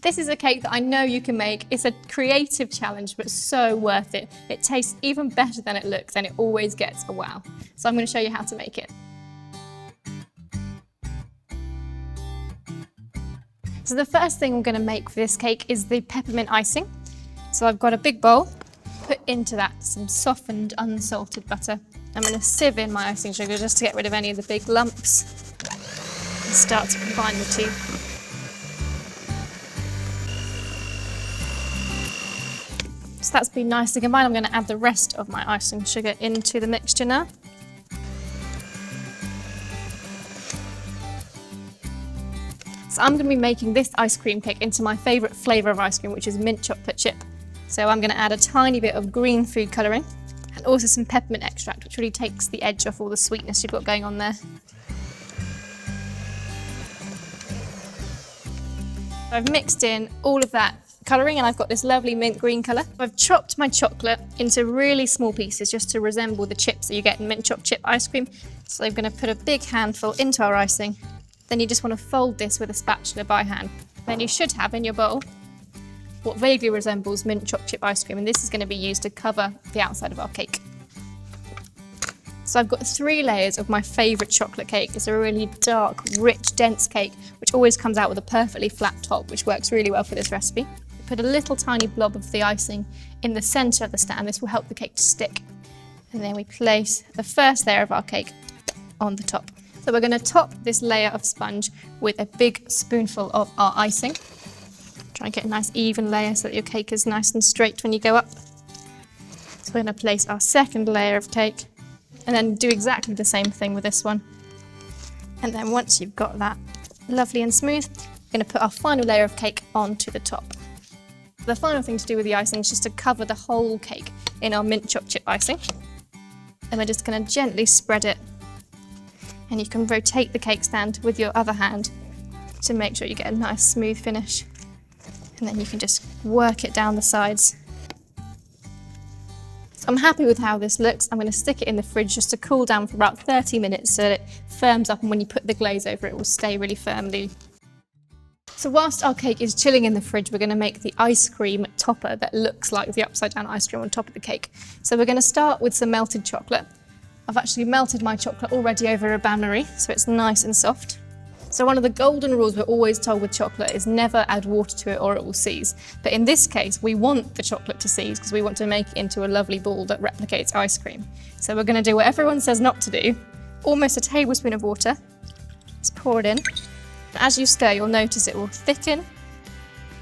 This is a cake that I know you can make. It's a creative challenge, but so worth it. It tastes even better than it looks, and it always gets a wow. So I'm going to show you how to make it. So the first thing I'm going to make for this cake is the peppermint icing. So I've got a big bowl, put into that some softened unsalted butter. I'm going to sieve in my icing sugar just to get rid of any of the big lumps and start to combine the two. So that's been nicely combined. I'm going to add the rest of my icing sugar into the mixture now. So I'm going to be making this ice cream cake into my favourite flavour of ice cream, which is mint chocolate chip. So I'm going to add a tiny bit of green food colouring and also some peppermint extract, which really takes the edge off all the sweetness you've got going on there. So I've mixed in all of that colouring and I've got this lovely mint green colour. I've chopped my chocolate into really small pieces just to resemble the chips that you get in mint chocolate chip ice cream. So I'm going to put a big handful into our icing. Then you just want to fold this with a spatula by hand. Then you should have in your bowl what vaguely resembles mint chocolate chip ice cream, and this is going to be used to cover the outside of our cake. So I've got 3 layers of my favourite chocolate cake. It's a really dark, rich, dense cake, which always comes out with a perfectly flat top, which works really well for this recipe. Put a little tiny blob of the icing in the centre of the stand. This will help the cake to stick. And then we place the first layer of our cake on the top. So we're going to top this layer of sponge with a big spoonful of our icing. Try and get a nice even layer so that your cake is nice and straight when you go up. So we're going to place our second layer of cake and then do exactly the same thing with this one. And then once you've got that lovely and smooth, we're going to put our final layer of cake onto the top. The final thing to do with the icing is just to cover the whole cake in our mint chocolate chip icing. And we're just going to gently spread it. And you can rotate the cake stand with your other hand to make sure you get a nice smooth finish. And then you can just work it down the sides. So I'm happy with how this looks. I'm going to stick it in the fridge just to cool down for about 30 minutes so that it firms up, and when you put the glaze over it will stay really firmly. So whilst our cake is chilling in the fridge, we're going to make the ice cream topper that looks like the upside down ice cream on top of the cake. So we're going to start with some melted chocolate. I've actually melted my chocolate already over a bain-marie, so it's nice and soft. So one of the golden rules we're always told with chocolate is never add water to it or it will seize. But in this case, we want the chocolate to seize because we want to make it into a lovely ball that replicates ice cream. So we're going to do what everyone says not to do, almost a tablespoon of water. Just pour it in. As you stir, you'll notice it will thicken.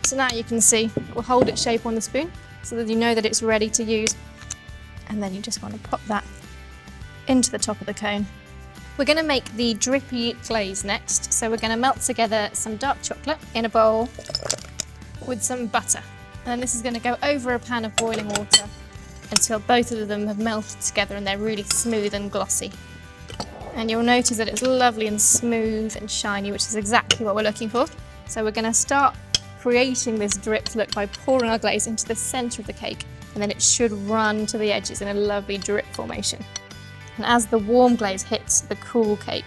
So now you can see it will hold its shape on the spoon so that you know that it's ready to use. And then you just want to pop that into the top of the cone. We're going to make the drippy glaze next. So we're going to melt together some dark chocolate in a bowl with some butter. And then this is going to go over a pan of boiling water until both of them have melted together and they're really smooth and glossy. And you'll notice that it's lovely and smooth and shiny, which is exactly what we're looking for. So we're going to start creating this drip look by pouring our glaze into the centre of the cake, and then it should run to the edges in a lovely drip formation. And as the warm glaze hits the cool cake,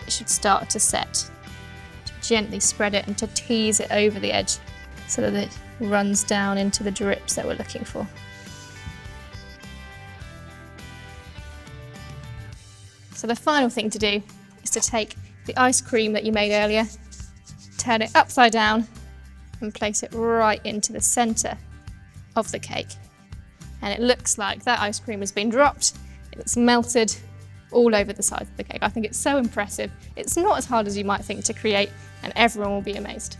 it should start to set. To gently spread it and to tease it over the edge so that it runs down into the drips that we're looking for. So the final thing to do is to take the ice cream that you made earlier, turn it upside down and place it right into the centre of the cake. And it looks like that ice cream has been dropped. It's melted all over the sides of the cake. I think it's so impressive. It's not as hard as you might think to create, and everyone will be amazed.